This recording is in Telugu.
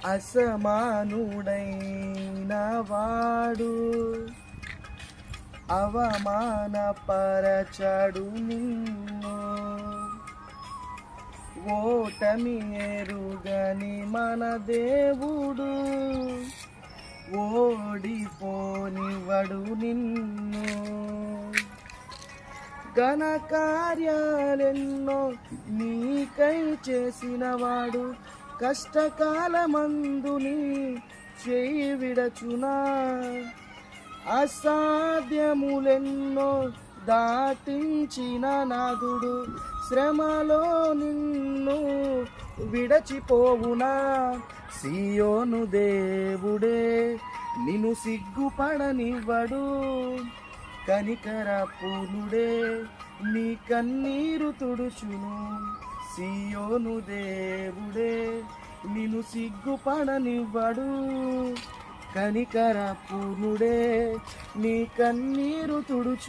అసమానుడైన వాడు అవమానపరచడు నిన్ను. ఓటమి ఎరుగని మన దేవుడు ఓడిపోనివ్వడు నిన్ను. ఘన కార్యాలెన్నో నీకై చేసినవాడు కష్టకాలమందు నీ చేయి విడచునా. అసాధ్యములెన్నో దాటించిన నాదుడు శ్రమలో నిన్ను విడచిపోవునా. సియోను దేవుడే నిన్ను సిగ్గుపడనివ్వడు, కనికర పూర్ణుడే నీ కన్నీరు తుడుచును. సియోను దేవుడే నిన్ను సిగ్గుపడనివ్వడు, కనికర పూర్ణుడే నీ కన్నీరు తుడుచు.